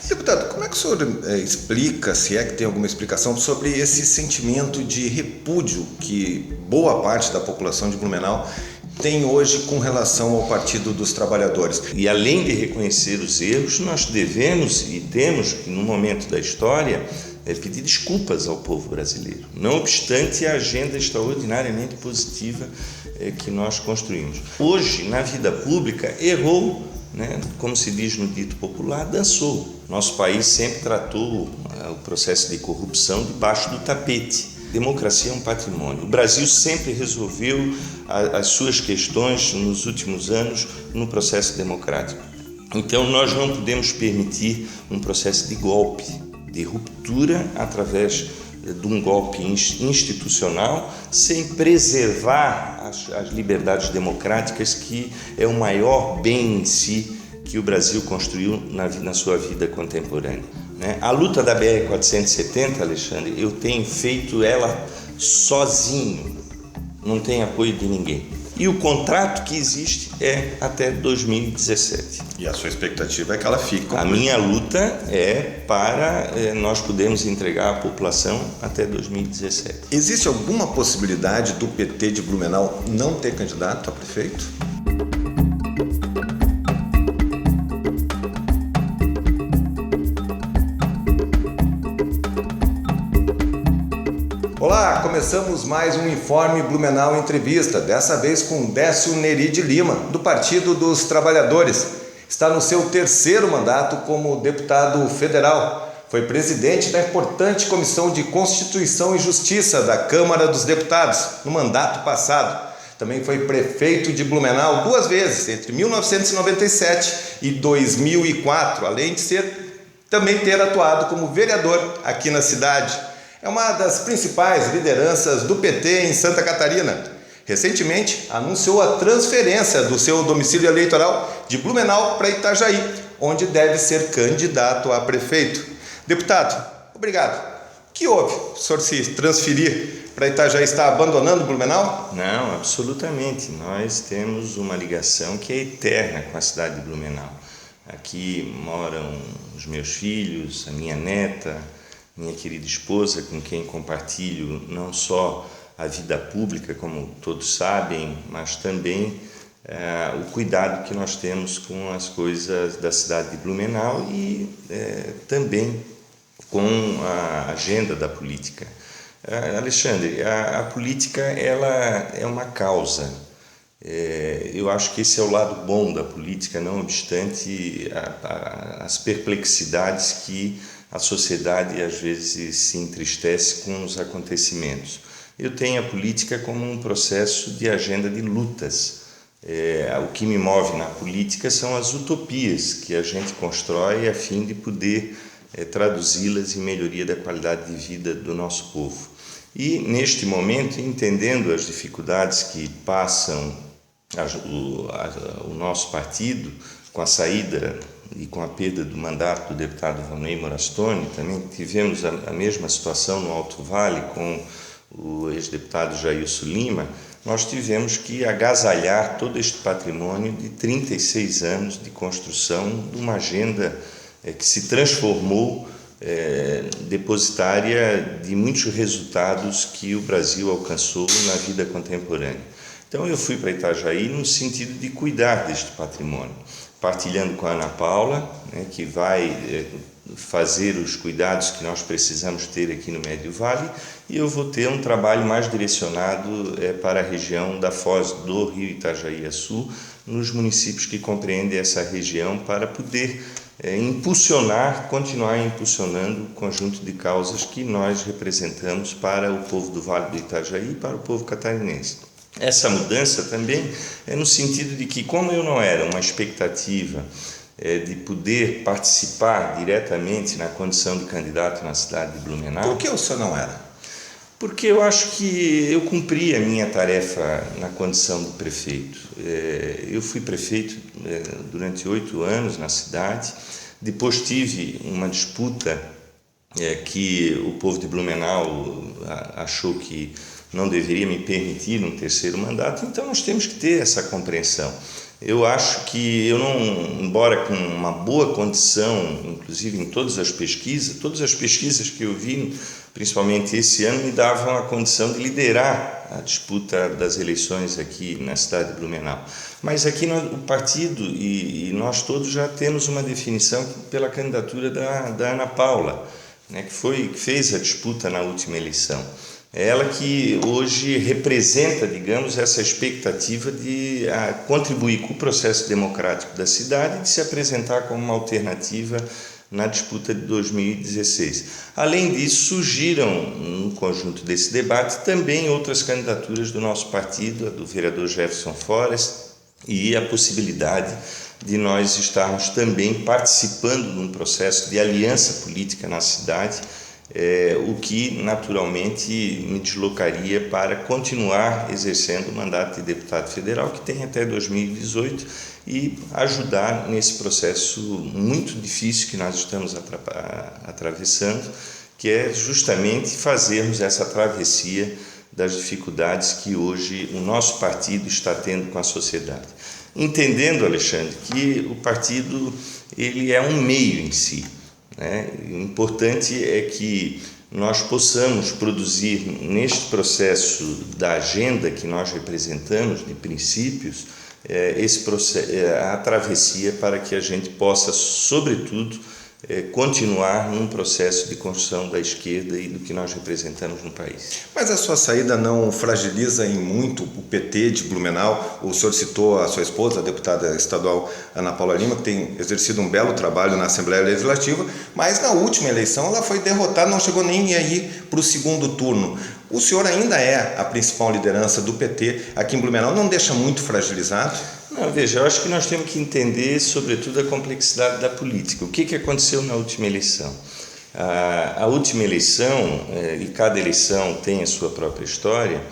Deputado, como é que o senhor explica, se é que tem alguma explicação, sobre esse sentimento de repúdio que boa parte da população de Blumenau tem hoje com relação ao Partido dos Trabalhadores? E além de reconhecer os erros, nós devemos e temos que, no momento da história, pedir desculpas ao povo brasileiro, não obstante a agenda extraordinariamente positiva que nós construímos. Hoje, na vida pública, errou, como se diz no dito popular, dançou. Nosso país sempre tratou o processo de corrupção debaixo do tapete. Democracia é um patrimônio. O Brasil sempre resolveu as suas questões nos últimos anos no processo democrático. Então, nós não podemos permitir um processo de golpe, de ruptura através de um golpe institucional, sem preservar as liberdades democráticas, que é o maior bem em si que o Brasil construiu na sua vida contemporânea. A luta da BR-470, Alexandre, eu tenho feito ela sozinho, não tenho apoio de ninguém. E o contrato que existe é até 2017. E a sua expectativa é que ela fique? A minha luta é para nós podermos entregar à população até 2017. Existe alguma possibilidade do PT de Blumenau não ter candidato a prefeito? Olá, começamos mais um Informe Blumenau Entrevista, dessa vez com Décio Neri de Lima, do Partido dos Trabalhadores. Está no seu terceiro mandato como deputado federal. Foi presidente da importante Comissão de Constituição e Justiça da Câmara dos Deputados, no mandato passado. Também foi prefeito de Blumenau 2 vezes, entre 1997 e 2004, além de também ter atuado como vereador aqui na cidade. É uma das principais lideranças do PT em Santa Catarina. Recentemente, anunciou a transferência do seu domicílio eleitoral de Blumenau para Itajaí, onde deve ser candidato a prefeito. Deputado, obrigado. O que houve? O senhor se transferir para Itajaí, está abandonando Blumenau? Não, absolutamente. Nós temos uma ligação que é eterna com a cidade de Blumenau. Aqui moram os meus filhos, a minha neta, minha querida esposa, com quem compartilho não só a vida pública, como todos sabem, mas também o cuidado que nós temos com as coisas da cidade de Blumenau e também com a agenda da política. Alexandre, a política ela é uma causa. Eu acho que esse é o lado bom da política, não obstante as perplexidades que a sociedade às vezes se entristece com os acontecimentos. Eu tenho a política como um processo de agenda de lutas. O que me move na política são as utopias que a gente constrói a fim de poder traduzi-las em melhoria da qualidade de vida do nosso povo. E neste momento, entendendo as dificuldades que passam o nosso partido com a saída e com a perda do mandato do deputado Vanoi Morastoni, também tivemos a mesma situação no Alto Vale com o ex-deputado Jailson Lima. Nós tivemos que agasalhar todo este patrimônio de 36 anos de construção de uma agenda que se transformou depositária de muitos resultados que o Brasil alcançou na vida contemporânea. Então eu fui para Itajaí no sentido de cuidar deste patrimônio, partilhando com a Ana Paula, que vai fazer os cuidados que nós precisamos ter aqui no Médio Vale, e eu vou ter um trabalho mais direcionado para a região da Foz do Rio Itajaí-Açu, nos municípios que compreendem essa região, para poder continuar impulsionando o conjunto de causas que nós representamos para o povo do Vale do Itajaí e para o povo catarinense. Essa mudança também é no sentido de que, como eu não era uma expectativa de poder participar diretamente na condição de candidato na cidade de Blumenau... Por que o senhor não era? Porque eu acho que eu cumpri a minha tarefa na condição de prefeito. Eu fui prefeito durante 8 anos na cidade, depois tive uma disputa que o povo de Blumenau achou que não deveria me permitir um terceiro mandato, então nós temos que ter essa compreensão. Eu acho que eu não, embora com uma boa condição, inclusive em todas as pesquisas que eu vi, principalmente esse ano, me davam a condição de liderar a disputa das eleições aqui na cidade de Blumenau. Mas aqui o partido e nós todos já temos uma definição pela candidatura da Ana Paula, né, que fez a disputa na última eleição. É ela que hoje representa, digamos, essa expectativa de contribuir com o processo democrático da cidade e de se apresentar como uma alternativa na disputa de 2016. Além disso, surgiram, no conjunto desse debate, também outras candidaturas do nosso partido, a do vereador Jefferson Forrest, e a possibilidade de nós estarmos também participando de um processo de aliança política na cidade, o que naturalmente me deslocaria para continuar exercendo o mandato de deputado federal, que tem até 2018, e ajudar nesse processo muito difícil que nós estamos atravessando, que é justamente fazermos essa travessia das dificuldades que hoje o nosso partido está tendo com a sociedade. Entendendo, Alexandre, que o partido ele é um meio em si, né? O importante é que nós possamos produzir neste processo da agenda que nós representamos, de princípios, a travessia para que a gente possa, sobretudo, continuar num processo de construção da esquerda e do que nós representamos no país. Mas a sua saída não fragiliza em muito o PT de Blumenau? O senhor citou a sua esposa, a deputada estadual Ana Paula Lima, que tem exercido um belo trabalho na Assembleia Legislativa, mas na última eleição ela foi derrotada, não chegou nem aí para o segundo turno. O senhor ainda é a principal liderança do PT aqui em Blumenau, não deixa muito fragilizado? Não, veja, eu acho que nós temos que entender, sobretudo, a complexidade da política. O que aconteceu na última eleição? A última eleição, e cada eleição tem a sua própria história,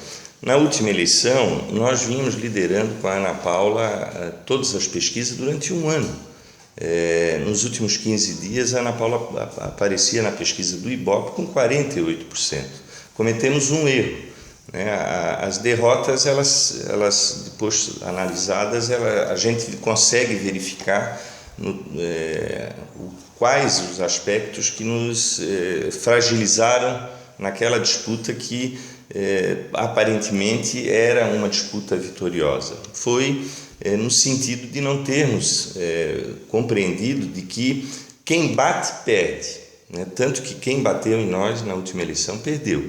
na última eleição nós vínhamos liderando com a Ana Paula todas as pesquisas durante um ano. Nos últimos 15 dias, a Ana Paula aparecia na pesquisa do Ibope com 48%. Cometemos um erro. As derrotas, elas depois analisadas, a gente consegue verificar quais os aspectos que nos fragilizaram naquela disputa que aparentemente era uma disputa vitoriosa. Foi no sentido de não termos compreendido de que quem bate perde, né? Tanto que quem bateu em nós na última eleição perdeu,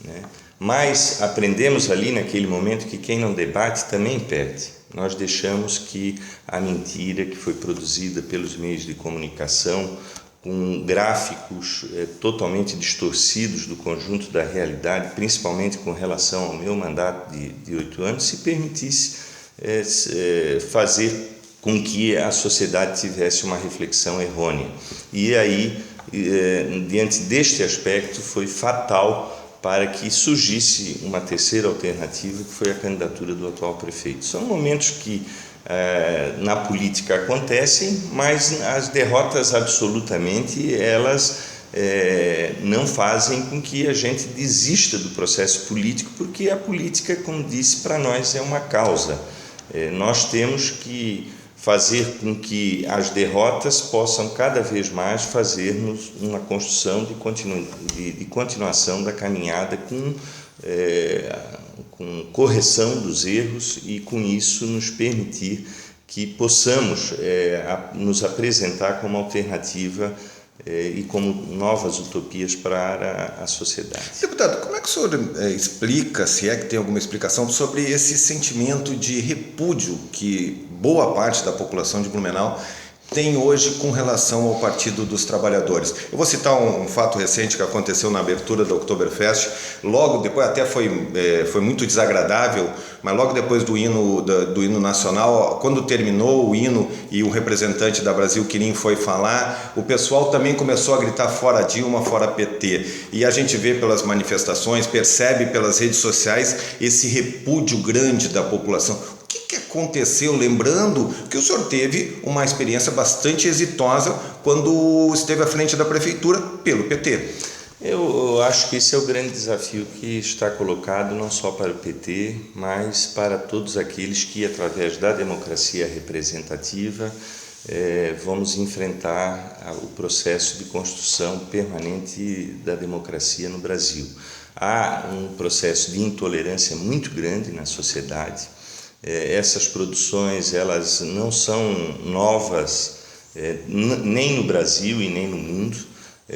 né? Mas aprendemos ali naquele momento que quem não debate também perde. Nós deixamos que a mentira que foi produzida pelos meios de comunicação, com gráficos totalmente distorcidos do conjunto da realidade, principalmente com relação ao meu mandato de 8 anos, se permitisse fazer com que a sociedade tivesse uma reflexão errônea. E aí, diante deste aspecto, foi fatal para que surgisse uma terceira alternativa, que foi a candidatura do atual prefeito. São momentos que na política acontecem, mas as derrotas absolutamente elas não fazem com que a gente desista do processo político, porque a política, como disse, para nós é uma causa. Nós temos que fazer com que as derrotas possam cada vez mais fazermos uma construção de continuação da caminhada com correção dos erros e com isso nos permitir que possamos nos apresentar como alternativa e como novas utopias para a sociedade. Deputado, como é que o senhor explica, se é que tem alguma explicação, sobre esse sentimento de repúdio que boa parte da população de Blumenau tem hoje com relação ao Partido dos Trabalhadores? Eu vou citar um fato recente que aconteceu na abertura da Oktoberfest. Logo depois, até foi muito desagradável, mas logo depois do hino nacional, quando terminou o hino e um representante da Brasil Quirim foi falar, o pessoal também começou a gritar fora Dilma, fora PT. E a gente vê pelas manifestações, percebe pelas redes sociais esse repúdio grande da população. O que aconteceu? Lembrando que o senhor teve uma experiência bastante exitosa quando esteve à frente da prefeitura pelo PT. Eu acho que esse é o grande desafio que está colocado não só para o PT, mas para todos aqueles que, através da democracia representativa, vamos enfrentar o processo de construção permanente da democracia no Brasil. Há um processo de intolerância muito grande na sociedade. Essas produções, elas não são novas nem no Brasil e nem no mundo.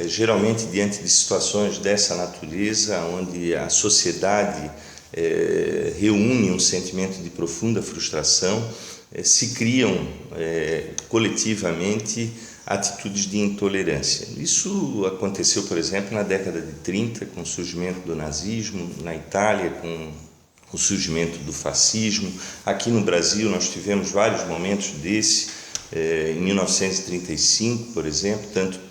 Geralmente, diante de situações dessa natureza, onde a sociedade reúne um sentimento de profunda frustração, se criam coletivamente atitudes de intolerância. Isso aconteceu, por exemplo, na década de 30, com o surgimento do nazismo, na Itália, com o surgimento do fascismo. Aqui no Brasil nós tivemos vários momentos desse, em 1935, por exemplo, tanto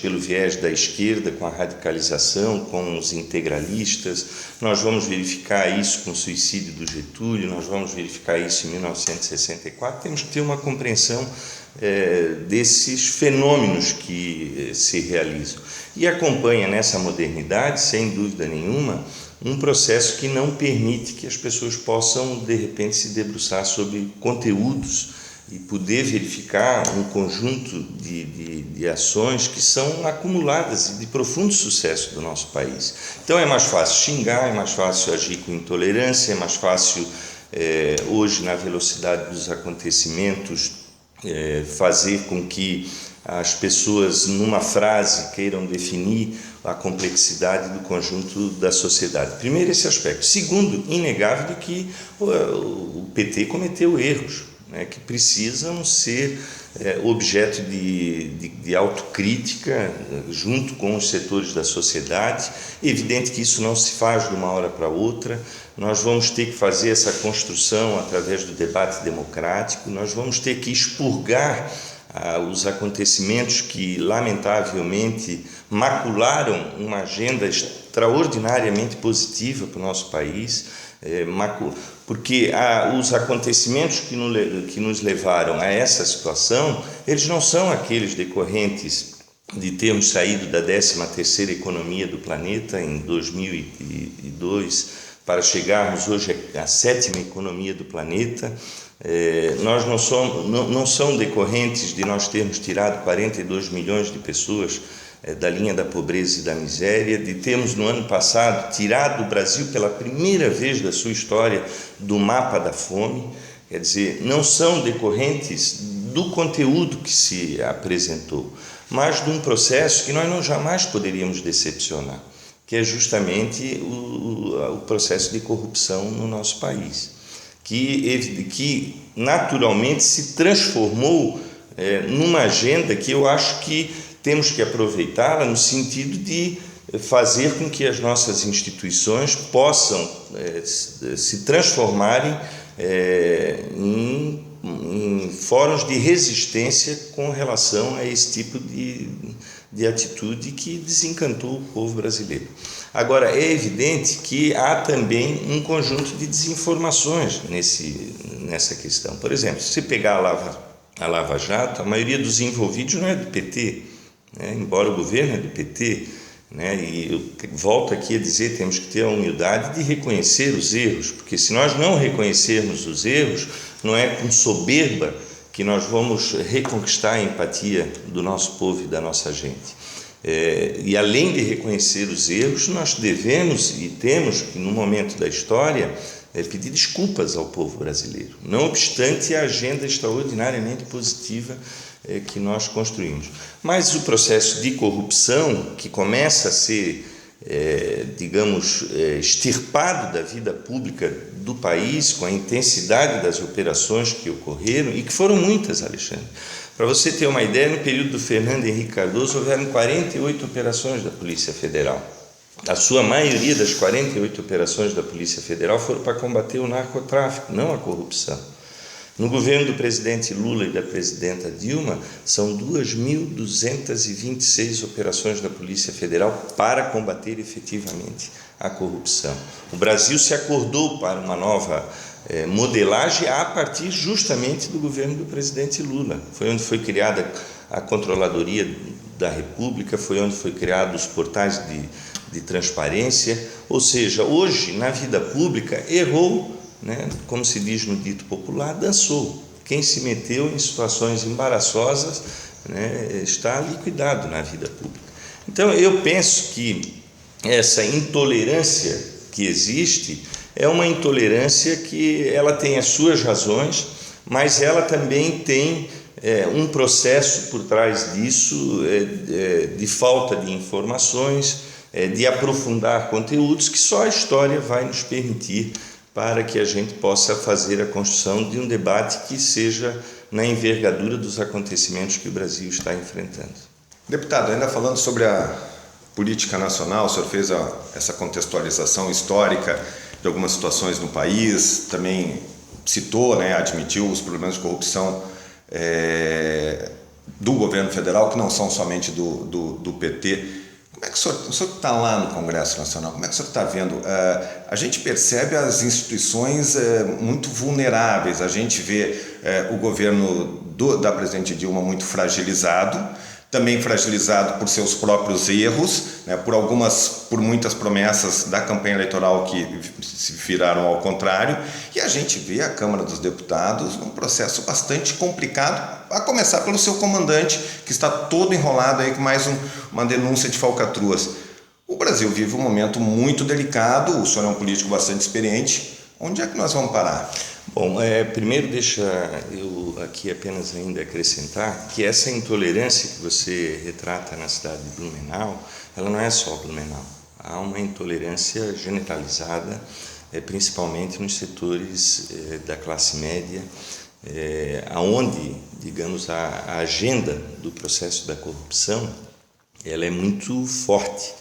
pelo viés da esquerda, com a radicalização, com os integralistas. Nós vamos verificar isso com o suicídio do Getúlio, nós vamos verificar isso em 1964. Temos que ter uma compreensão desses fenômenos que se realizam. E acompanha nessa modernidade, sem dúvida nenhuma, um processo que não permite que as pessoas possam, de repente, se debruçar sobre conteúdos e poder verificar um conjunto de ações que são acumuladas e de profundo sucesso do nosso país. Então é mais fácil xingar, é mais fácil agir com intolerância, é mais fácil, hoje, na velocidade dos acontecimentos, fazer com que as pessoas, numa frase, queiram definir a complexidade do conjunto da sociedade. Primeiro, esse aspecto. Segundo, inegável de que o PT cometeu erros, que precisam ser objeto de autocrítica junto com os setores da sociedade. É evidente que isso não se faz de uma hora para outra. Nós vamos ter que fazer essa construção através do debate democrático, nós vamos ter que expurgar os acontecimentos que, lamentavelmente, macularam uma agenda extraordinariamente positiva para o nosso país, porque os acontecimentos que nos levaram a essa situação, eles não são aqueles decorrentes de termos saído da 13ª economia do planeta em 2002 para chegarmos hoje à 7ª economia do planeta. Não são decorrentes de nós termos tirado 42 milhões de pessoas da linha da pobreza e da miséria, de termos no ano passado tirado o Brasil pela primeira vez da sua história do mapa da fome. Quer dizer, não são decorrentes do conteúdo que se apresentou, mas de um processo que nós jamais poderíamos decepcionar, que é justamente o processo de corrupção no nosso país, que naturalmente se transformou numa agenda que eu acho que temos que aproveitá-la no sentido de fazer com que as nossas instituições possam se transformarem em fóruns de resistência com relação a esse tipo de atitude que desencantou o povo brasileiro. Agora, é evidente que há também um conjunto de desinformações nessa questão. Por exemplo, se pegar a Lava Jato, a maioria dos envolvidos não é do PT, embora o governo é do PT, e eu volto aqui a dizer, temos que ter a humildade de reconhecer os erros, porque se nós não reconhecermos os erros, não é com soberba que nós vamos reconquistar a empatia do nosso povo e da nossa gente. E além de reconhecer os erros, nós devemos e temos, no momento da história, pedir desculpas ao povo brasileiro, não obstante a agenda extraordinariamente positiva que nós construímos. Mas o processo de corrupção, que começa a ser, extirpado da vida pública do país, com a intensidade das operações que ocorreram, e que foram muitas, Alexandre. Para você ter uma ideia, no período do Fernando Henrique Cardoso, houveram 48 operações da Polícia Federal. A sua maioria das 48 operações da Polícia Federal foram para combater o narcotráfico, não a corrupção. No governo do presidente Lula e da presidenta Dilma, são 2.226 operações da Polícia Federal para combater efetivamente a corrupção. O Brasil se acordou para uma nova modelagem a partir justamente do governo do presidente Lula. Foi onde foi criada a Controladoria da República, foi onde foi criado os portais de transparência, ou seja, hoje na vida pública errou, né? Como se diz no dito popular, dançou. Quem se meteu em situações embaraçosas, né, está liquidado na vida pública. Então eu penso que essa intolerância que existe é uma intolerância que ela tem as suas razões, mas ela também tem um processo por trás disso de falta de informações, de aprofundar conteúdos que só a história vai nos permitir para que a gente possa fazer a construção de um debate que seja na envergadura dos acontecimentos que o Brasil está enfrentando. Deputado, ainda falando sobre a política nacional, o senhor fez essa contextualização histórica de algumas situações no país, também citou, né, admitiu os problemas de corrupção do governo federal, que não são somente do PT. Como é que o senhor está lá no Congresso Nacional, como é que o senhor está vendo? A gente percebe as instituições muito vulneráveis, a gente vê o governo da presidente Dilma muito fragilizado, também fragilizado por seus próprios erros, né, por muitas promessas da campanha eleitoral que se viraram ao contrário, e a gente vê a Câmara dos Deputados num processo bastante complicado, a começar pelo seu comandante, que está todo enrolado aí com mais uma denúncia de falcatruas. O Brasil vive um momento muito delicado, o senhor é um político bastante experiente, onde é que nós vamos parar? Bom, primeiro deixa eu aqui apenas ainda acrescentar que essa intolerância que você retrata na cidade de Blumenau, ela não é só Blumenau. Há uma intolerância generalizada, principalmente nos setores da classe média, aonde, digamos, a agenda do processo da corrupção, ela é muito forte.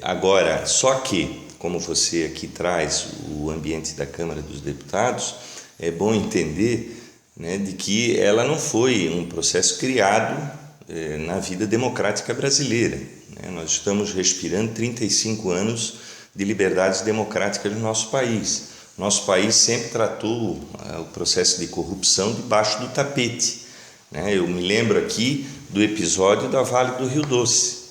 Agora, só que, como você aqui traz o ambiente da Câmara dos Deputados, é bom entender, né, de que ela não foi um processo criado na vida democrática brasileira, né? Nós estamos respirando 35 anos de liberdades democráticas no nosso país. Nosso país sempre tratou o processo de corrupção debaixo do tapete, né? Eu me lembro aqui do episódio da Vale do Rio Doce,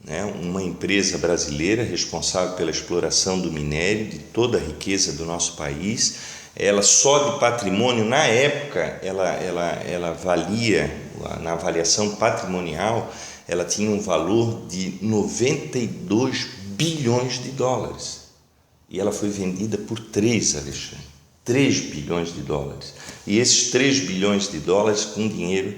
né? Uma empresa brasileira responsável pela exploração do minério, de toda a riqueza do nosso país. Ela só de patrimônio, na época, ela valia, na avaliação patrimonial, ela tinha um valor de 92 bilhões de dólares. E ela foi vendida por 3, Alexandre, 3 bilhões de dólares. E esses 3 bilhões de dólares com dinheiro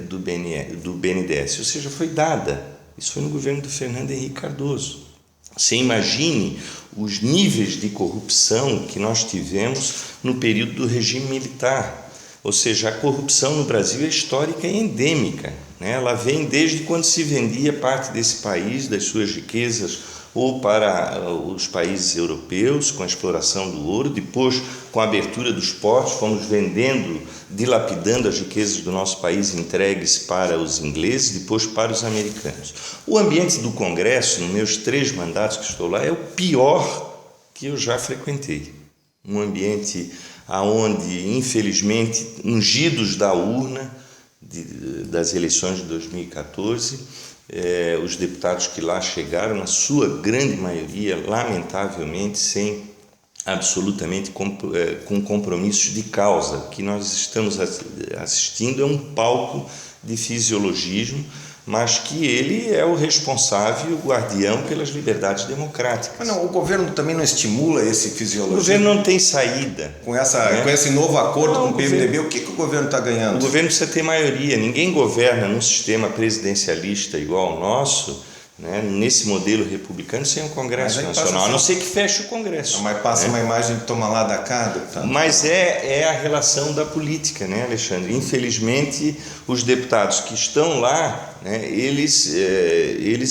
do BNDES, ou seja, foi dada. Isso foi no governo do Fernando Henrique Cardoso. Você imagine os níveis de corrupção que nós tivemos no período do regime militar. Ou seja, a corrupção no Brasil é histórica e endêmica, né? Ela vem desde quando se vendia parte desse país, das suas riquezas, ou para os países europeus, com a exploração do ouro. Depois, com a abertura dos portos, fomos vendendo, dilapidando as riquezas do nosso país, entregues para os ingleses, depois para os americanos. O ambiente do Congresso, nos meus 3 mandatos que estou lá, é o pior que eu já frequentei. Um ambiente onde, infelizmente, ungidos da urna das eleições de 2014, os deputados que lá chegaram, na sua grande maioria, lamentavelmente, sem absolutamente com compromissos de causa. O que nós estamos assistindo é um palco de fisiologismo, mas que ele é o responsável, o guardião pelas liberdades democráticas. Mas não, o governo também não estimula esse fisiologismo? O governo não tem saída. Com esse novo acordo com o PMDB, o que o governo está ganhando? O governo precisa ter maioria. Ninguém governa num sistema presidencialista igual ao nosso, né, nesse modelo republicano, sem um Congresso Nacional, a não ser que feche o Congresso. Mas passa uma imagem de toma lá da cá, deputado. Mas é a relação da política, né, Alexandre? Infelizmente, os deputados que estão lá, né, eles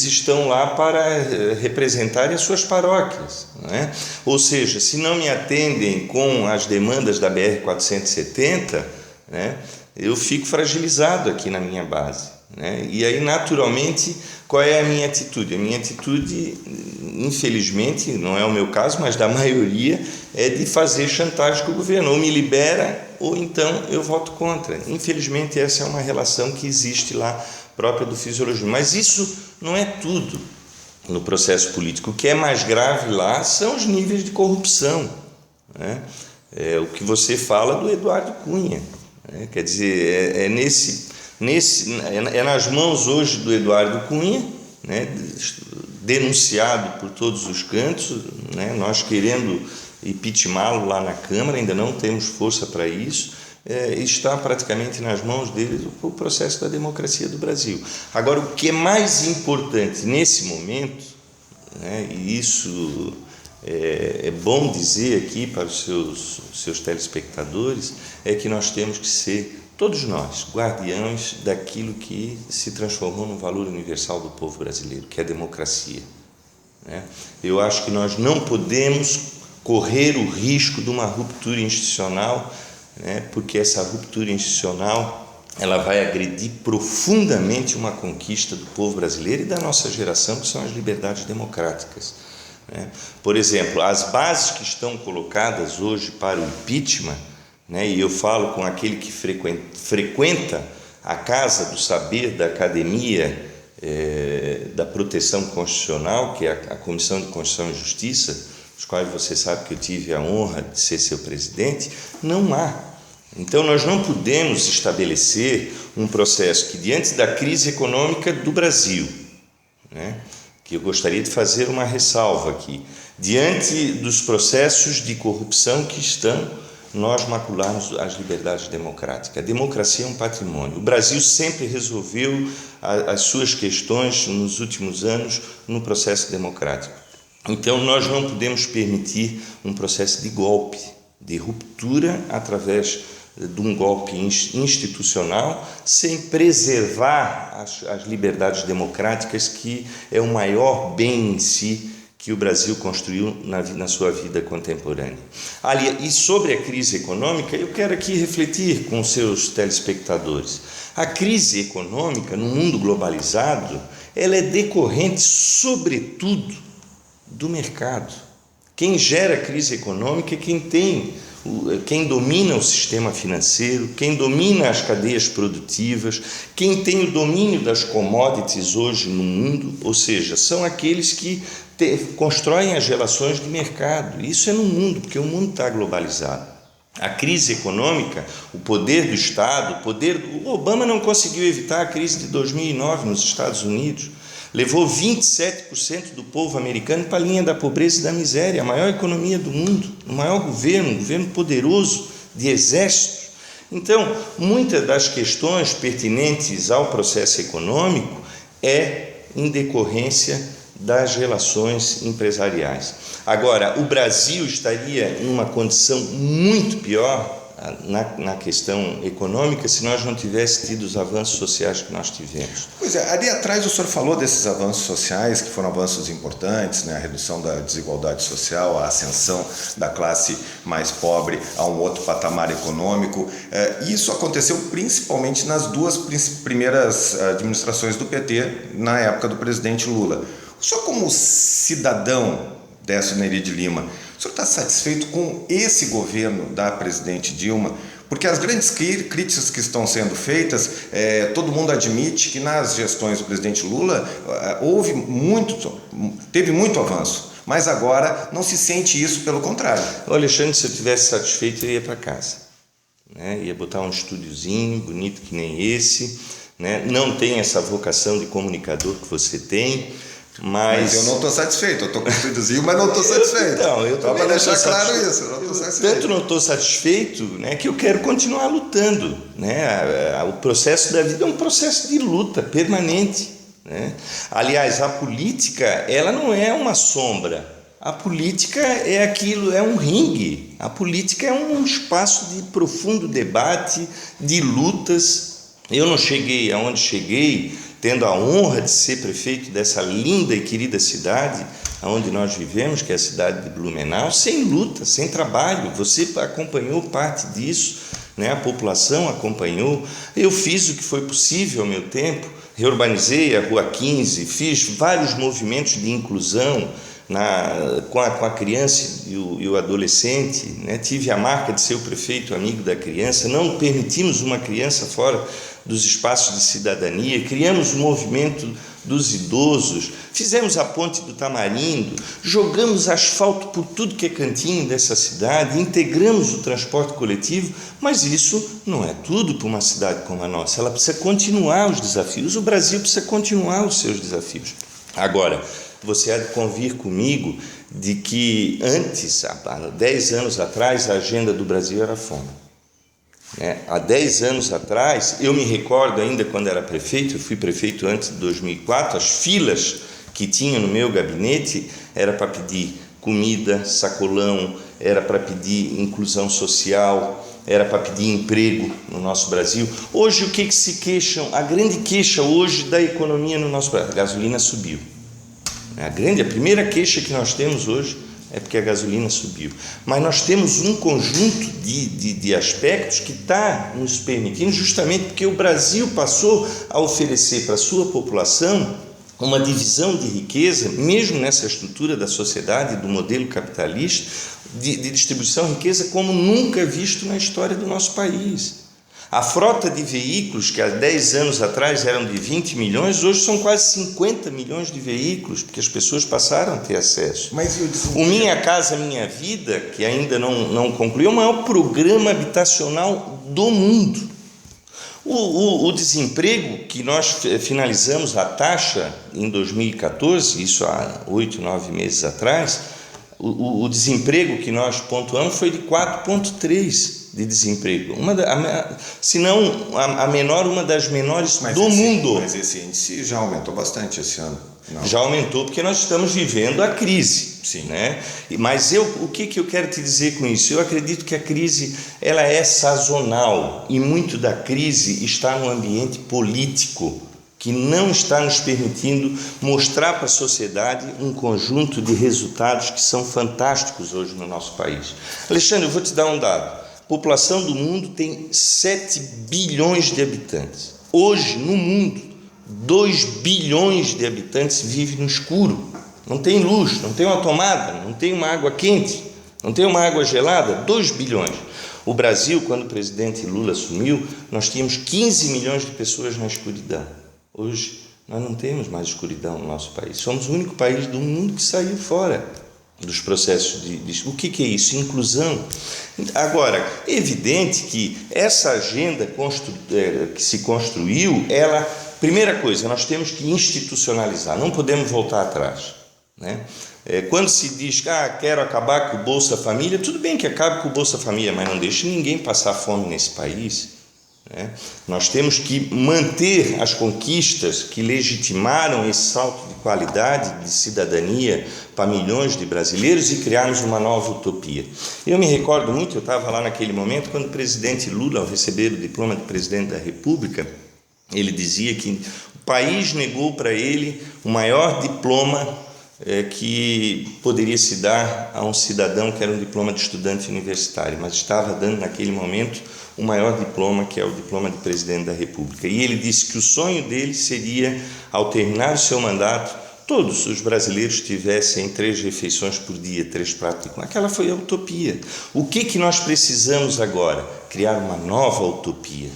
estão lá para representarem as suas paróquias, né? Ou seja, se não me atendem com as demandas da BR-470, né, eu fico fragilizado aqui na minha base, né? E aí, naturalmente, qual é a minha atitude? A minha atitude, infelizmente, não é o meu caso, mas da maioria, é de fazer chantagem com o governo. Ou me libera, ou então eu voto contra. Infelizmente, essa é uma relação que existe lá própria do fisiologismo. Mas isso não é tudo no processo político. O que é mais grave lá são os níveis de corrupção, né? O que você fala do Eduardo Cunha, né? Quer dizer, é nas mãos hoje do Eduardo Cunha, né? Denunciado por todos os cantos, né? Nós querendo impeachá-lo lá na Câmara, ainda não temos força para isso. Está praticamente nas mãos deles o processo da democracia do Brasil. Agora, o que é mais importante nesse momento, né, e isso é bom dizer aqui para os seus telespectadores, é que nós temos que ser, todos nós, guardiães daquilo que se transformou num valor universal do povo brasileiro, que é a democracia, né? Eu acho que nós não podemos correr o risco de uma ruptura institucional, né, porque essa ruptura institucional ela vai agredir profundamente uma conquista do povo brasileiro e da nossa geração, que são as liberdades democráticas, né? Por exemplo, as bases que estão colocadas hoje para o impeachment, né, e eu falo com aquele que frequenta a casa do saber da academia da proteção constitucional, que é a Comissão de Constituição e Justiça, os quais você sabe que eu tive a honra de ser seu presidente, não há. Então, nós não podemos estabelecer um processo que, diante da crise econômica do Brasil, né, que eu gostaria de fazer uma ressalva aqui, diante dos processos de corrupção que estão, nós macularmos as liberdades democráticas. A democracia é um patrimônio. O Brasil sempre resolveu as suas questões nos últimos anos no processo democrático. Então, nós não podemos permitir um processo de golpe, de ruptura através de um golpe institucional, sem preservar as liberdades democráticas, que é o maior bem em si que o Brasil construiu na sua vida contemporânea. E sobre a crise econômica, eu quero aqui refletir com os seus telespectadores. A crise econômica no mundo globalizado, ela é decorrente, sobretudo, do mercado. Quem gera a crise econômica é quem domina o sistema financeiro, quem domina as cadeias produtivas, quem tem o domínio das commodities hoje no mundo, ou seja, são aqueles que constroem as relações de mercado. Isso é no mundo, porque o mundo está globalizado. A crise econômica, o poder do Estado, o Obama não conseguiu evitar a crise de 2009 nos Estados Unidos. Levou 27% do povo americano para a linha da pobreza e da miséria, a maior economia do mundo, o maior governo, um governo poderoso de exército. Então, muitas das questões pertinentes ao processo econômico é em decorrência das relações empresariais. Agora, o Brasil estaria em uma condição muito pior na questão econômica se nós não tivéssemos tido os avanços sociais que nós tivemos. Pois é, ali atrás o senhor falou desses avanços sociais, que foram avanços importantes, né? A redução da desigualdade social, a ascensão da classe mais pobre a um outro patamar econômico. Isso aconteceu principalmente nas duas primeiras administrações do PT, na época do presidente Lula. O senhor, como cidadão Décio Nery de Lima, o senhor está satisfeito com esse governo da presidente Dilma? Porque as grandes críticas que estão sendo feitas, todo mundo admite que nas gestões do presidente Lula teve muito avanço, mas agora não se sente isso, pelo contrário. Alexandre, se eu estivesse satisfeito, eu ia para casa, né? Ia botar um estúdiozinho bonito que nem esse, né? Não tem essa vocação de comunicador que você tem. Mas eu não estou satisfeito, eu estou com o estúdiozinho, mas não estou satisfeito. Então, eu só para deixar claro isso, eu não estou satisfeito. Tanto não estou satisfeito, né, que eu quero continuar lutando, né? O processo da vida é um processo de luta permanente, né? Aliás, a política, ela não é uma sombra. A política é aquilo, é um ringue. A política é um espaço de profundo debate, de lutas. Eu não cheguei aonde cheguei tendo a honra de ser prefeito dessa linda e querida cidade onde nós vivemos, que é a cidade de Blumenau, sem luta, sem trabalho. Você acompanhou parte disso, né? A população acompanhou. Eu fiz o que foi possível ao meu tempo, reurbanizei a Rua 15, fiz vários movimentos de inclusão, com a criança e o adolescente, né? Tive a marca de ser o prefeito amigo da criança, não permitimos uma criança fora dos espaços de cidadania, criamos o movimento dos idosos, fizemos a ponte do Tamarindo, jogamos asfalto por tudo que é cantinho dessa cidade, integramos o transporte coletivo, mas isso não é tudo para uma cidade como a nossa, ela precisa continuar os desafios, o Brasil precisa continuar os seus desafios. Agora, você há de convir comigo de que antes, há 10 anos atrás, a agenda do Brasil era fome. Há 10 anos atrás, eu me recordo ainda quando era prefeito, eu fui prefeito antes de 2004, as filas que tinha no meu gabinete era para pedir comida, sacolão, era para pedir inclusão social, era para pedir emprego no nosso Brasil. Hoje o que se queixam? A grande queixa hoje da economia no nosso Brasil, a gasolina subiu. A primeira queixa que nós temos hoje é porque a gasolina subiu. Mas nós temos um conjunto de aspectos que está nos permitindo, justamente porque o Brasil passou a oferecer para a sua população uma divisão de riqueza, mesmo nessa estrutura da sociedade, do modelo capitalista, de distribuição de riqueza como nunca visto na história do nosso país. A frota de veículos, que há 10 anos atrás eram de 20 milhões, hoje são quase 50 milhões de veículos, porque as pessoas passaram a ter acesso. Mas o Minha Casa Minha Vida, que ainda não concluiu, é o maior programa habitacional do mundo. O desemprego, que nós finalizamos a taxa em 2014, isso há 8, 9 meses atrás, o desemprego que nós pontuamos foi de 4,3% de desemprego, se não a menor, uma das menores do mundo. Mas esse índice já aumentou bastante esse ano. Não. Já aumentou porque nós estamos vivendo a crise. Sim. Né? Mas o que eu quero te dizer com isso? Eu acredito que a crise ela é sazonal e muito da crise está no ambiente político, que não está nos permitindo mostrar para a sociedade um conjunto de resultados que são fantásticos hoje no nosso país. Alexandre, eu vou te dar um dado. A população do mundo tem 7 bilhões de habitantes. Hoje, no mundo, 2 bilhões de habitantes vivem no escuro. Não tem luz, não tem uma tomada, não tem uma água quente, não tem uma água gelada. 2 bilhões. O Brasil, quando o presidente Lula assumiu, nós tínhamos 15 milhões de pessoas na escuridão. Hoje, nós não temos mais escuridão no nosso país. Somos o único país do mundo que saiu fora dos processos o que é isso? Inclusão. Agora, é evidente que essa agenda que se construiu, primeira coisa, nós temos que institucionalizar, não podemos voltar atrás. Né? Quando se diz quero acabar com o Bolsa Família, tudo bem que acabe com o Bolsa Família, mas não deixe ninguém passar fome nesse país. Nós temos que manter as conquistas que legitimaram esse salto de qualidade, de cidadania para milhões de brasileiros e criarmos uma nova utopia. Eu me recordo muito, eu estava lá naquele momento, quando o presidente Lula, ao receber o diploma de presidente da República, ele dizia que o país negou para ele o maior diploma que poderia se dar a um cidadão que era um diploma de estudante universitário, mas estava dando naquele momento o maior diploma, que é o diploma de presidente da República. E ele disse que o sonho dele seria, ao terminar o seu mandato, todos os brasileiros tivessem 3 refeições por dia, 3 pratos de comida. Aquela foi a utopia. O que nós precisamos agora? Criar uma nova utopia.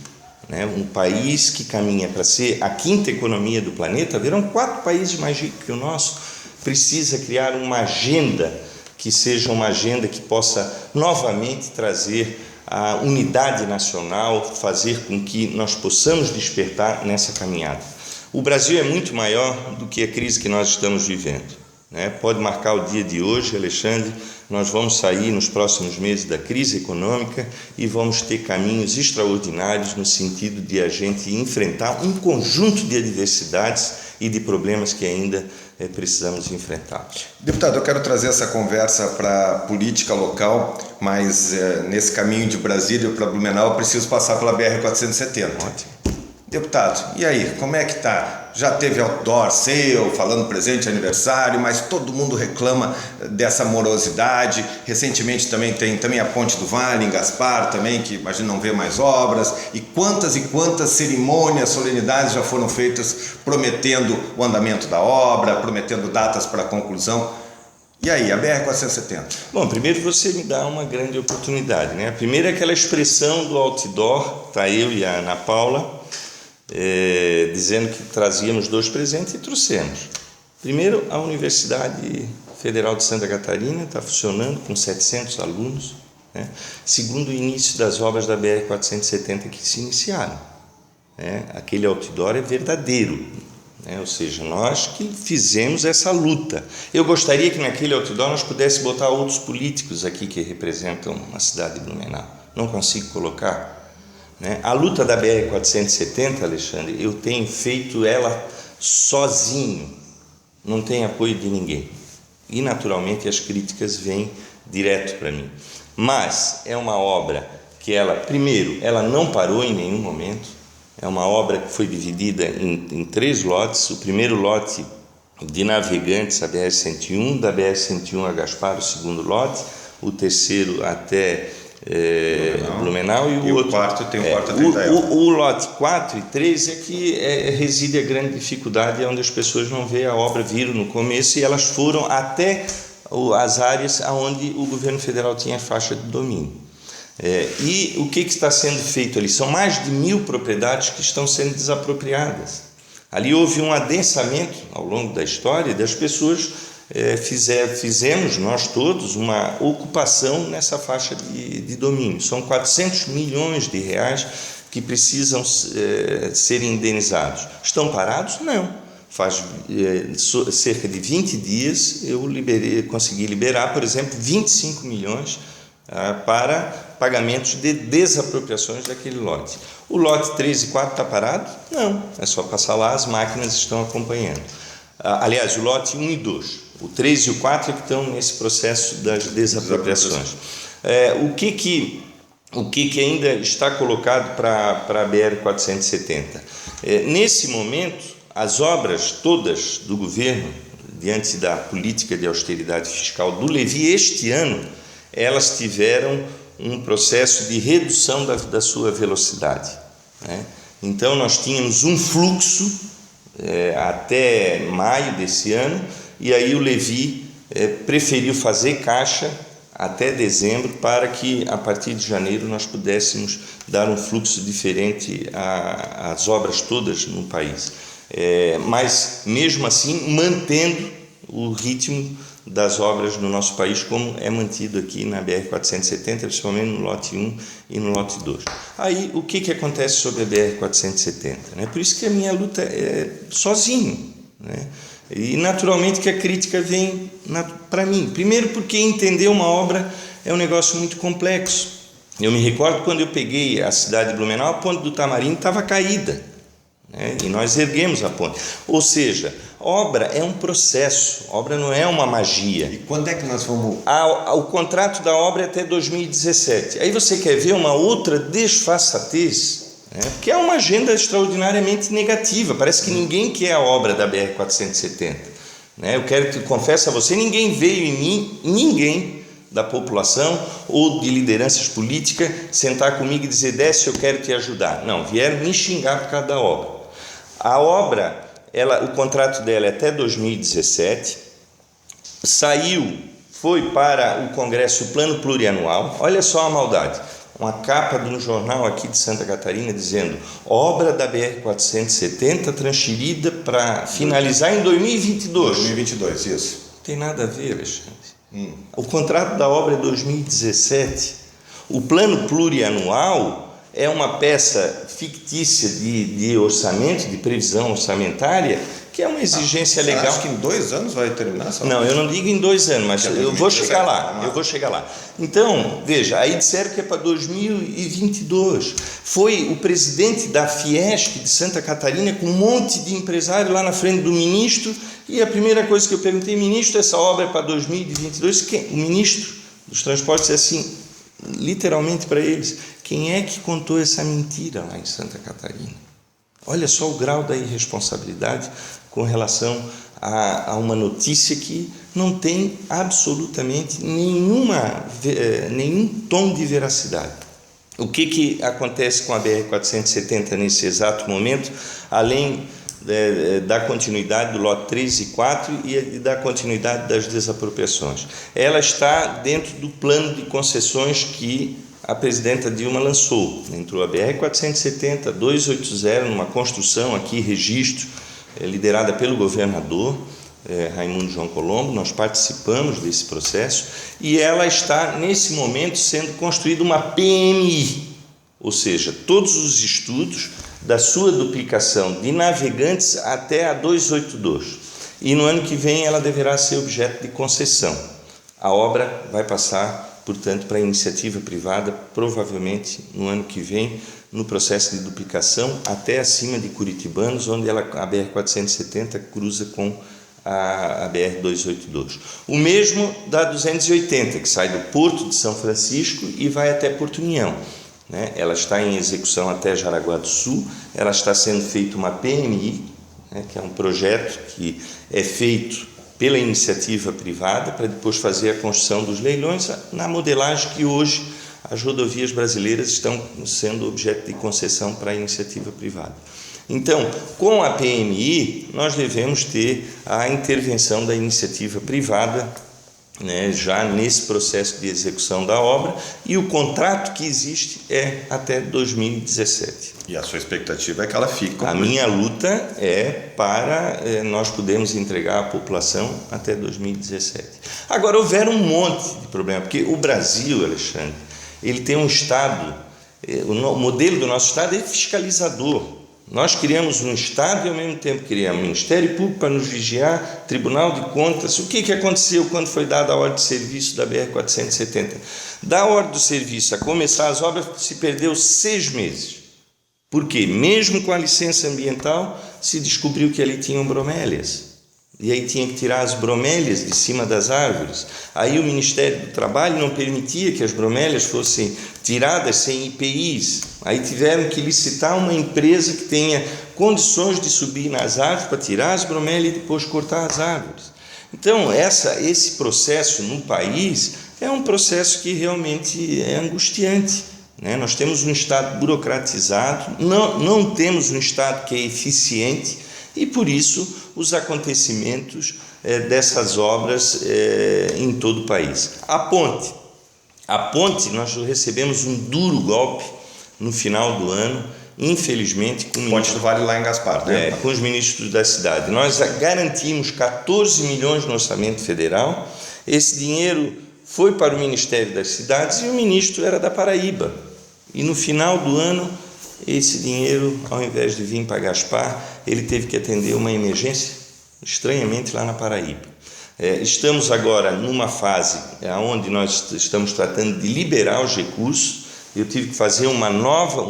Um país que caminha para ser a 5ª economia do planeta. Haverão 4 países mais ricos que o nosso. Precisa criar uma agenda que seja uma agenda que possa novamente trazer a unidade nacional, fazer com que nós possamos despertar nessa caminhada. O Brasil é muito maior do que a crise que nós estamos vivendo. Pode marcar o dia de hoje, Alexandre, nós vamos sair nos próximos meses da crise econômica e vamos ter caminhos extraordinários no sentido de a gente enfrentar um conjunto de adversidades e de problemas que ainda precisamos enfrentar. Deputado, eu quero trazer essa conversa para a política local, mas nesse caminho de Brasília para Blumenau eu preciso passar pela BR-470. Ótimo. Deputado, e aí, como é que está? Já teve outdoor seu, falando presente, aniversário, mas todo mundo reclama dessa morosidade. Recentemente também tem a Ponte do Vale, em Gaspar, também, que imagina não ver mais obras. E quantas cerimônias, solenidades já foram feitas prometendo o andamento da obra, prometendo datas para a conclusão. E aí, a BR-470? Bom, primeiro você me dá uma grande oportunidade, né? A primeira é aquela expressão do outdoor, tá eu e a Ana Paula, dizendo que trazíamos 2 presentes e trouxemos. Primeiro, a Universidade Federal de Santa Catarina está funcionando com 700 alunos, né? Segundo, o início das obras da BR-470 que se iniciaram, né? Aquele outdoor é verdadeiro, né? Ou seja, nós que fizemos essa luta. Eu gostaria que naquele outdoor nós pudéssemos botar outros políticos aqui que representam a cidade de Blumenau. Não consigo colocar, né? A luta da BR-470, Alexandre, eu tenho feito ela sozinho, não tenho apoio de ninguém. E naturalmente as críticas vêm direto para mim. Mas é uma obra que primeiro, ela não parou em nenhum momento. É uma obra que foi dividida em 3 lotes. O primeiro lote de Navegantes, a BR-101, da BR-101 a Gaspar, o segundo lote. O terceiro até Blumenau e o outro, quarto tem o quarto até Itael. O lote 4 e 3 é que reside a grande dificuldade, é onde as pessoas não veem a obra, viram no começo e elas foram até as áreas onde o governo federal tinha faixa de domínio. E o que está sendo feito ali? São mais de 1000 propriedades que estão sendo desapropriadas. Ali houve um adensamento ao longo da história das pessoas. Fizemos nós todos uma ocupação nessa faixa de domínio. São 400 milhões de reais que precisam ser indenizados. Estão parados? Não. Faz cerca de 20 dias eu consegui liberar, por exemplo, 25 milhões para pagamentos de desapropriações daquele lote. O lote 3 e 4 está parado? Não. É só passar lá, as máquinas estão acompanhando. Aliás, o lote 1 e 2. O 3 e o 4 é que estão nesse processo das desapropriações. O que ainda está colocado para a BR-470? Nesse momento, as obras todas do governo, diante da política de austeridade fiscal do Levi, este ano, elas tiveram um processo de redução da sua velocidade, né? Então, nós tínhamos um fluxo até maio desse ano, e aí o Levi preferiu fazer caixa até dezembro para que a partir de janeiro nós pudéssemos dar um fluxo diferente às obras todas no país, mas mesmo assim mantendo o ritmo das obras no nosso país como é mantido aqui na BR-470, principalmente no lote 1 e no lote 2. Aí o que acontece sobre a BR-470? Né? Por isso que a minha luta é sozinho, né? E naturalmente que a crítica vem para mim. Primeiro porque entender uma obra é um negócio muito complexo. Eu me recordo quando eu peguei a cidade de Blumenau, a ponte do Tamarim estava caída, né? E nós erguemos a ponte. Ou seja, obra é um processo, obra não é uma magia. E quando é que nós vamos... O contrato da obra é até 2017. Aí você quer ver uma outra desfaçatez, porque é uma agenda extraordinariamente negativa. Parece que ninguém quer a obra da BR-470, né? Confesso a você, ninguém veio em mim, ninguém da população ou de lideranças políticas sentar comigo e dizer: Décio, eu quero te ajudar. Não, vieram me xingar por causa da obra. A obra, o contrato dela é até 2017, foi para o Congresso o Plano Plurianual. Olha só a maldade. Uma capa de um jornal aqui de Santa Catarina dizendo: obra da BR-470 transferida para finalizar em 2022. 2022, isso. Não tem nada a ver, Alexandre. O contrato da obra é 2017. O plano plurianual é uma peça fictícia de orçamento, de previsão orçamentária, que é uma exigência legal. Acho que em 2 anos vai terminar essa obra? Não, eu não digo em 2 anos, mas eu vou chegar lá. Então, veja, aí disseram que é para 2022. Foi o presidente da Fiesp de Santa Catarina com um monte de empresário lá na frente do ministro, e a primeira coisa que eu perguntei: ministro, essa obra é para 2022? O ministro dos transportes disse assim, literalmente para eles: quem é que contou essa mentira lá em Santa Catarina? Olha só o grau da irresponsabilidade com relação a uma notícia que não tem absolutamente nenhum tom de veracidade. O que acontece com a BR-470 nesse exato momento, além da continuidade do lote 3 e 4 e da continuidade das desapropriações. Ela está dentro do plano de concessões que a presidenta Dilma lançou. Entrou a BR-470, 280, numa construção aqui, registro, liderada pelo governador Raimundo João Colombo. Nós participamos desse processo e ela está, nesse momento, sendo construída uma PMI, ou seja, todos os estudos da sua duplicação de Navegantes até a 282. E no ano que vem ela deverá ser objeto de concessão. A obra vai passar, portanto, para a iniciativa privada, provavelmente no ano que vem, no processo de duplicação, até acima de Curitibanos, onde a BR-470 cruza com a BR-282. O mesmo da 280, que sai do Porto de São Francisco e vai até Porto União. Ela está em execução até Jaraguá do Sul, ela está sendo feita uma PMI, que é um projeto que é feito pela iniciativa privada para depois fazer a construção dos leilões na modelagem que hoje as rodovias brasileiras estão sendo objeto de concessão para a iniciativa privada. Então, com a PMI, nós devemos ter a intervenção da iniciativa privada, já nesse processo de execução da obra, e o contrato que existe é até 2017. E a sua expectativa é que ela fique concluída? A minha luta é para nós podermos entregar à população até 2017. Agora, houveram um monte de problemas, porque o Brasil, Alexandre, ele tem um Estado, o modelo do nosso Estado é fiscalizador. Nós criamos um Estado e, ao mesmo tempo, criamos Ministério Público para nos vigiar, Tribunal de Contas. O que aconteceu quando foi dada a ordem de serviço da BR-470? Da ordem do serviço a começar as obras, se perdeu 6 meses. Por quê? Mesmo com a licença ambiental, se descobriu que ali tinham bromélias. E aí tinha que tirar as bromélias de cima das árvores. Aí o Ministério do Trabalho não permitia que as bromélias fossem tiradas sem IPIs. Aí tiveram que licitar uma empresa que tenha condições de subir nas árvores para tirar as bromélias e depois cortar as árvores. Então, esse processo no país é um processo que realmente é angustiante. Nós temos um Estado burocratizado, não temos um Estado que é eficiente, e por isso os acontecimentos dessas obras em todo o país. A ponte, nós recebemos um duro golpe no final do ano, infelizmente, com Ponte do Vale lá em Gaspar, com os ministros da cidade. Nós garantimos 14 milhões no orçamento federal, esse dinheiro foi para o Ministério das Cidades e o ministro era da Paraíba. E no final do ano, esse dinheiro, ao invés de vir para Gaspar, ele teve que atender uma emergência, estranhamente, lá na Paraíba. Estamos agora numa fase onde nós estamos tratando de liberar os recursos. Eu tive que fazer um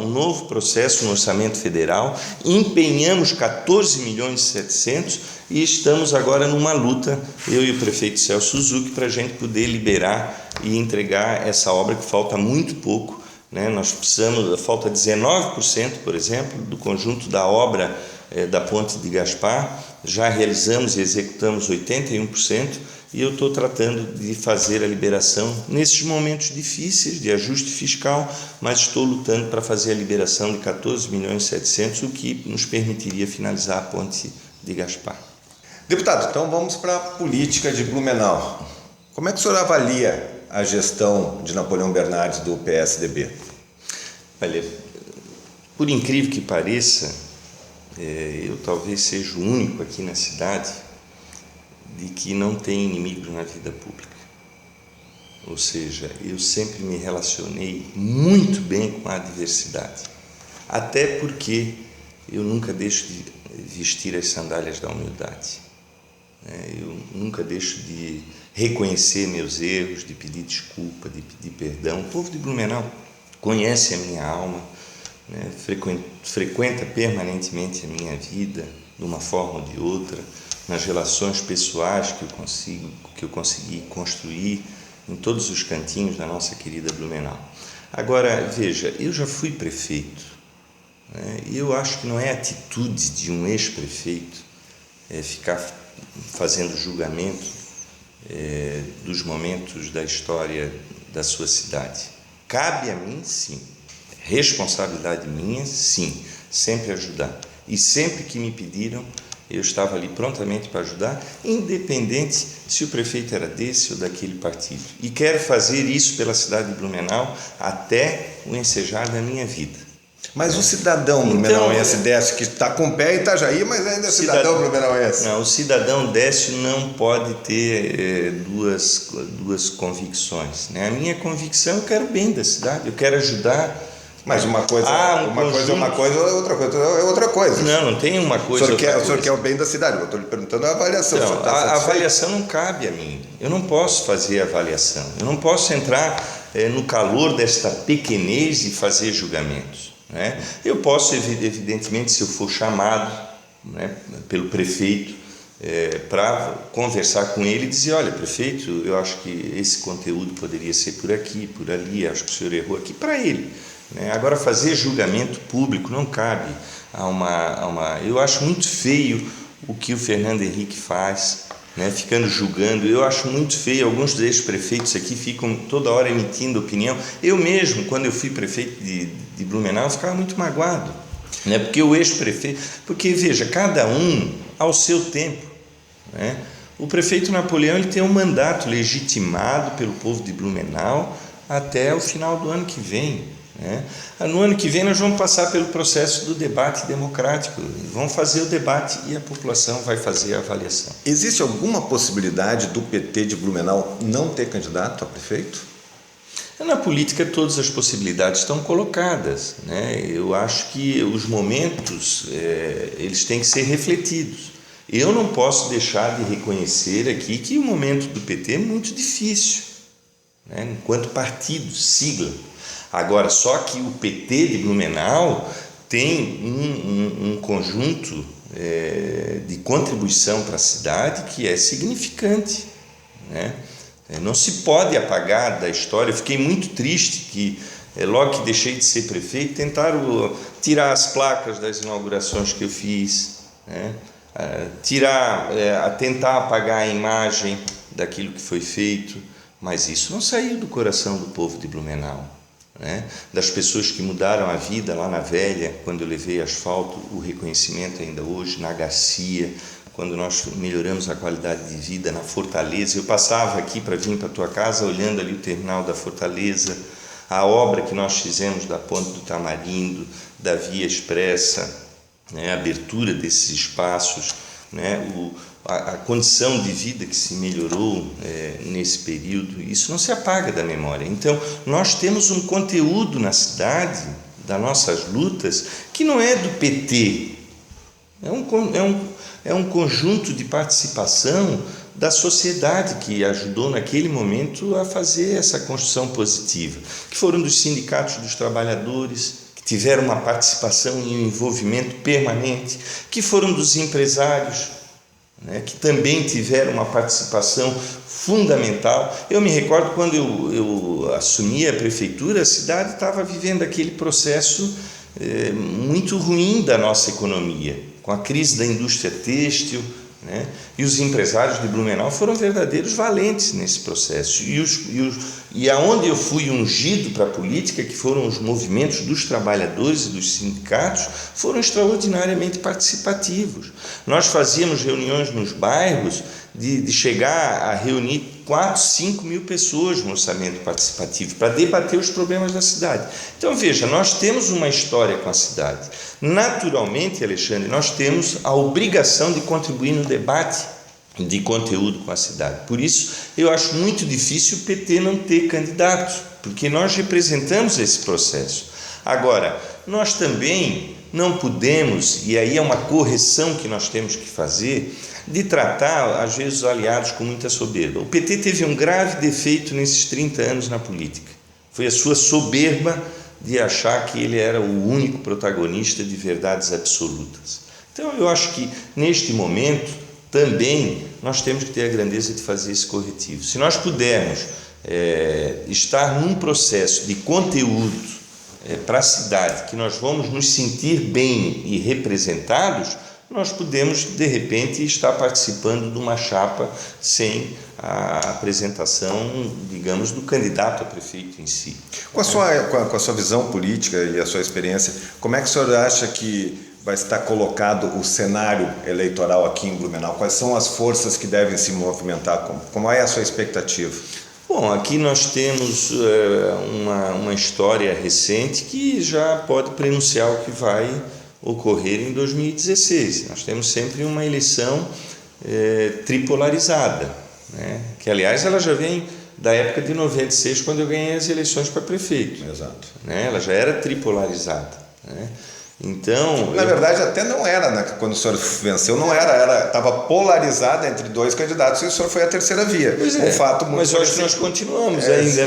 novo processo no orçamento federal, empenhamos 14 milhões e 700 e estamos agora numa luta, eu e o prefeito Celso Suzuki, para a gente poder liberar e entregar essa obra que falta muito pouco. Nós precisamos, falta 19%, por exemplo, do conjunto da obra da Ponte de Gaspar, já realizamos e executamos 81%, e eu estou tratando de fazer a liberação nesses momentos difíceis de ajuste fiscal, mas estou lutando para fazer a liberação de 14 milhões e 700, o que nos permitiria finalizar a Ponte de Gaspar. Deputado, então vamos para a política de Blumenau. Como é que o senhor avalia a gestão de Napoleão Bernardes do PSDB? Olha, por incrível que pareça, eu talvez seja o único aqui na cidade de que não tem inimigos na vida pública. Ou seja, eu sempre me relacionei muito bem com a adversidade, até porque eu nunca deixo de vestir as sandálias da humildade. Eu nunca deixo de reconhecer meus erros, de pedir desculpa, de pedir perdão. O povo de Blumenau conhece a minha alma, frequenta permanentemente a minha vida, de uma forma ou de outra, nas relações pessoais que eu consegui construir em todos os cantinhos da nossa querida Blumenau. Agora, veja, eu já fui prefeito, e eu acho que não é atitude de um ex-prefeito ficar fazendo julgamento dos momentos da história da sua cidade. Cabe a mim, sim. Responsabilidade minha, sim. Sempre ajudar. e sempre que me pediram, eu estava ali prontamente para ajudar, independente se o prefeito era desse ou daquele partido. E quero fazer isso pela cidade de Blumenau até o ensejar da minha vida. Mas o cidadão blumenauense Décio, que está com o pé em Itajaí, mas ainda é cidadão blumenauense. Não, o cidadão Décio não pode ter duas convicções, né? A minha convicção, eu quero o bem da cidade, eu quero ajudar. Mas uma coisa é uma coisa, outra coisa é outra coisa. Não tem uma coisa. O senhor quer o bem da cidade, eu estou lhe perguntando a avaliação. Não, a avaliação não cabe a mim. Eu não posso fazer avaliação. Eu não posso entrar no calor desta pequenez e fazer julgamentos, né? Eu posso, evidentemente, se eu for chamado, né, pelo prefeito, para conversar com ele e dizer: olha, prefeito, eu acho que esse conteúdo poderia ser por aqui, por ali, acho que o senhor errou aqui, para ele. Agora, fazer julgamento público não cabe eu acho muito feio o que o Fernando Henrique faz, né, ficando julgando. Eu acho muito feio, alguns dos ex-prefeitos aqui ficam toda hora emitindo opinião. Eu mesmo, quando eu fui prefeito de Blumenau, eu ficava muito magoado, né, porque o ex-prefeito, porque veja, cada um ao seu tempo, né? O prefeito Napoleão, ele tem um mandato legitimado pelo povo de Blumenau até o final do ano que vem. No ano que vem nós vamos passar pelo processo do debate democrático, vamos fazer o debate e a população vai fazer a avaliação. Existe alguma possibilidade do PT de Blumenau não ter candidato a prefeito? Na política todas as possibilidades estão colocadas, né? Eu acho que os momentos eles têm que ser refletidos. Eu não posso deixar de reconhecer aqui que o momento do PT é muito difícil, né, enquanto partido, sigla. Agora, só que o PT de Blumenau tem um conjunto de contribuição para a cidade que é significante, né? Não se pode apagar da história. Eu fiquei muito triste que, logo que deixei de ser prefeito, tentaram tirar as placas das inaugurações que eu fiz, né? Tentar apagar a imagem daquilo que foi feito, mas isso não saiu do coração do povo de Blumenau. Das pessoas que mudaram a vida lá na Velha, quando eu levei asfalto, o reconhecimento ainda hoje, na Garcia, quando nós melhoramos a qualidade de vida na Fortaleza. Eu passava aqui para vir para a tua casa, olhando ali o terminal da Fortaleza, a obra que nós fizemos da Ponte do Tamarindo, da Via Expressa, a abertura desses espaços, a condição de vida que se melhorou nesse período, isso não se apaga da memória. Então, nós temos um conteúdo na cidade, das nossas lutas, que não é do PT, é um conjunto de participação da sociedade que ajudou naquele momento a fazer essa construção positiva, que foram dos sindicatos dos trabalhadores, que tiveram uma participação e um envolvimento permanente, que foram dos empresários, que também tiveram uma participação fundamental. Eu me recordo quando eu assumi a prefeitura, a cidade estava vivendo aquele processo muito ruim da nossa economia, com a crise da indústria têxtil, e os empresários de Blumenau foram verdadeiros valentes nesse processo. E aonde eu fui ungido para a política, que foram os movimentos dos trabalhadores e dos sindicatos, foram extraordinariamente participativos. Nós fazíamos reuniões nos bairros de chegar a reunir 4, 5 mil pessoas no orçamento participativo para debater os problemas da cidade. Então, veja, nós temos uma história com a cidade. Naturalmente, Alexandre, nós temos a obrigação de contribuir no debate de conteúdo com a cidade. Por isso, eu acho muito difícil o PT não ter candidato, porque nós representamos esse processo. Agora, nós também não podemos, e aí é uma correção que nós temos que fazer, de tratar, às vezes, os aliados com muita soberba. O PT teve um grave defeito nesses 30 anos na política. Foi a sua soberba de achar que ele era o único protagonista de verdades absolutas. Então, eu acho que, neste momento, também nós temos que ter a grandeza de fazer esse corretivo. Se nós pudermos estar num processo de conteúdo para a cidade, que nós vamos nos sentir bem e representados, nós podemos, de repente, estar participando de uma chapa sem a apresentação, digamos, do candidato a prefeito em si. Com a sua visão política e a sua experiência, como é que o senhor acha que vai estar colocado o cenário eleitoral aqui em Blumenau? Quais são as forças que devem se movimentar? Como é a sua expectativa? Bom, aqui nós temos uma história recente que já pode prenunciar o que vai ocorrer em 2016. Nós temos sempre uma eleição tripolarizada, né? Que, aliás, ela já vem da época de 96, quando eu ganhei as eleições para prefeito. Exato. Né? Ela já era tripolarizada, né? Então, na verdade, até não era, né? Quando o senhor venceu, não era, estava polarizada entre dois candidatos e o senhor foi a terceira via. Pois um fato muito mas eu acho que nós continuamos ainda.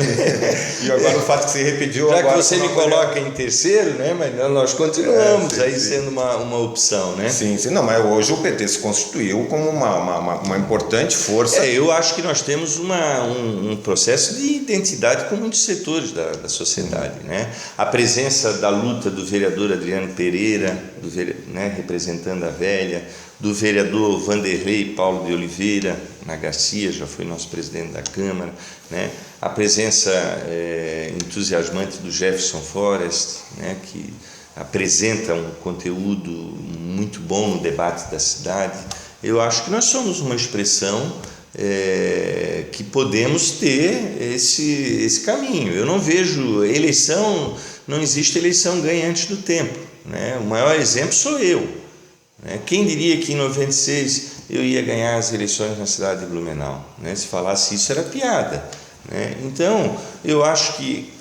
E agora o fato que se repetiu. Já agora que você me coloca em terceiro, né? Mas nós continuamos aí sendo uma opção, né? Sim. Não, mas hoje o PT se constituiu como uma importante força. Eu acho que nós temos um processo de identidade com muitos setores da sociedade, né? A presença da luta do vereador Adriano Pereira, representando a velha, do vereador Vanderlei Paulo de Oliveira na Garcia, já foi nosso presidente da Câmara, né? A presença entusiasmante do Jefferson Forrest, né? Que apresenta um conteúdo muito bom no debate da cidade. Eu acho que nós somos uma expressão que podemos ter esse caminho. Eu não vejo eleição, não existe eleição ganha antes do tempo, né? O maior exemplo sou eu, né? Quem diria que em 96 eu ia ganhar as eleições na cidade de Blumenau, né? Se falasse isso era piada, né? Então eu acho que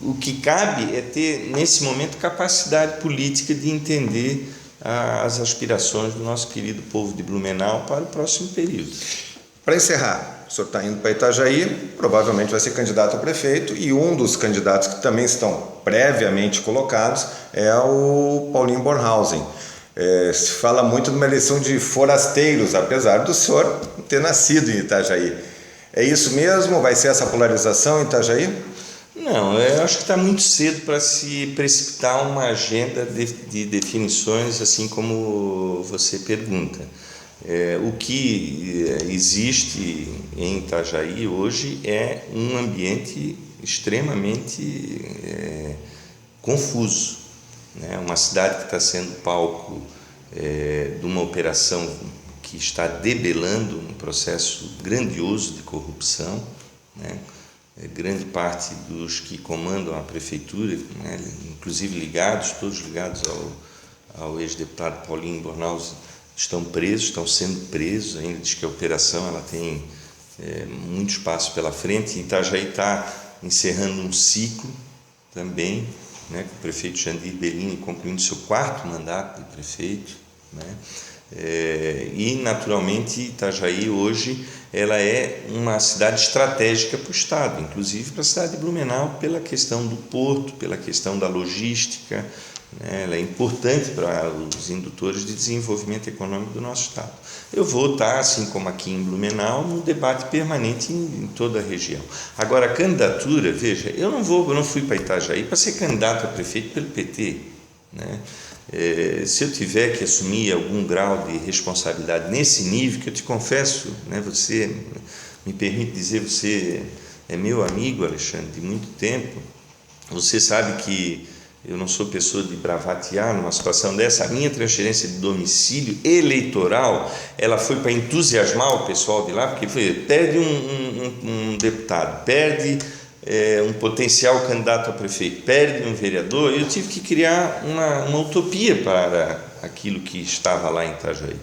o que cabe é ter nesse momento capacidade política de entender as aspirações do nosso querido povo de Blumenau para o próximo período. Para encerrar, o senhor está indo para Itajaí, provavelmente vai ser candidato a prefeito, e um dos candidatos que também estão previamente colocados é o Paulinho Bornhausen. Se fala muito de uma eleição de forasteiros, apesar do senhor ter nascido em Itajaí. É isso mesmo? Vai ser essa polarização em Itajaí? Não, eu acho que está muito cedo para se precipitar uma agenda de definições, assim como você pergunta. O que existe em Itajaí hoje é um ambiente extremamente confuso, né? Uma cidade que está sendo palco de uma operação que está debelando um processo grandioso de corrupção, né? Grande parte dos que comandam a prefeitura, né? Inclusive todos ligados ao ex-deputado Paulinho Bornhausen, estão sendo presos. Ainda diz que a operação ela tem muito espaço pela frente. Itajaí está encerrando um ciclo também, né, com o prefeito Jandir Bellini concluindo seu 4º mandato de prefeito, né? E naturalmente Itajaí hoje ela é uma cidade estratégica para o Estado, inclusive para a cidade de Blumenau, pela questão do porto, pela questão da logística, né? Ela é importante para os indutores de desenvolvimento econômico do nosso Estado. Eu vou estar, assim como aqui em Blumenau, no debate permanente em toda a região. Agora, a candidatura, veja, eu não fui para Itajaí para ser candidato a prefeito pelo PT, né? Se eu tiver que assumir algum grau de responsabilidade nesse nível, que eu te confesso, né, você me permite dizer, você é meu amigo, Alexandre, de muito tempo, você sabe que eu não sou pessoa de bravatear numa situação dessa. A minha transferência de domicílio eleitoral, ela foi para entusiasmar o pessoal de lá, porque perde um deputado, perde um potencial candidato a prefeito, perde um vereador, eu tive que criar uma utopia para aquilo que estava lá em Itajaí.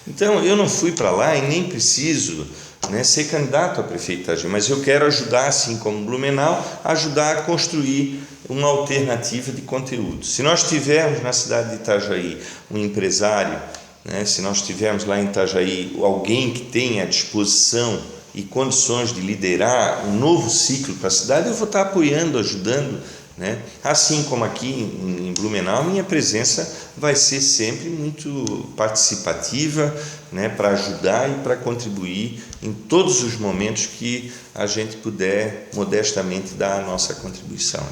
Então, eu não fui para lá e nem preciso, né, ser candidato a prefeito de Itajaí, mas eu quero ajudar, assim como Blumenau, ajudar a construir uma alternativa de conteúdo. Se nós tivermos na cidade de Itajaí um empresário, né, se nós tivermos lá em Itajaí alguém que tenha à disposição e condições de liderar um novo ciclo para a cidade, eu vou estar apoiando, ajudando, né? Assim como aqui em Blumenau, minha presença vai ser sempre muito participativa, né, para ajudar e para contribuir em todos os momentos que a gente puder modestamente dar a nossa contribuição.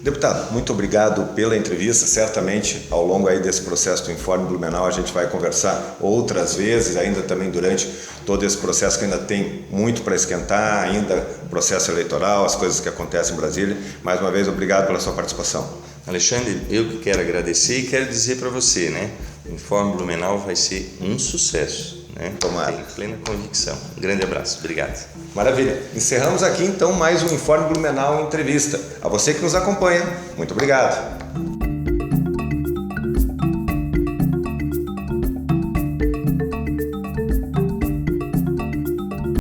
Deputado, muito obrigado pela entrevista. Certamente, ao longo aí desse processo do Informe Blumenau, a gente vai conversar outras vezes, ainda também durante todo esse processo que ainda tem muito para esquentar, ainda o processo eleitoral, as coisas que acontecem em Brasília. Mais uma vez, obrigado pela sua participação. Alexandre, eu que quero agradecer e quero dizer para você, né? O Informe Blumenau vai ser um sucesso, né? Tomara. Tenho plena convicção. Um grande abraço. Obrigado. Maravilha. Encerramos aqui então mais um Informe Blumenau Entrevista. A você que nos acompanha, muito obrigado.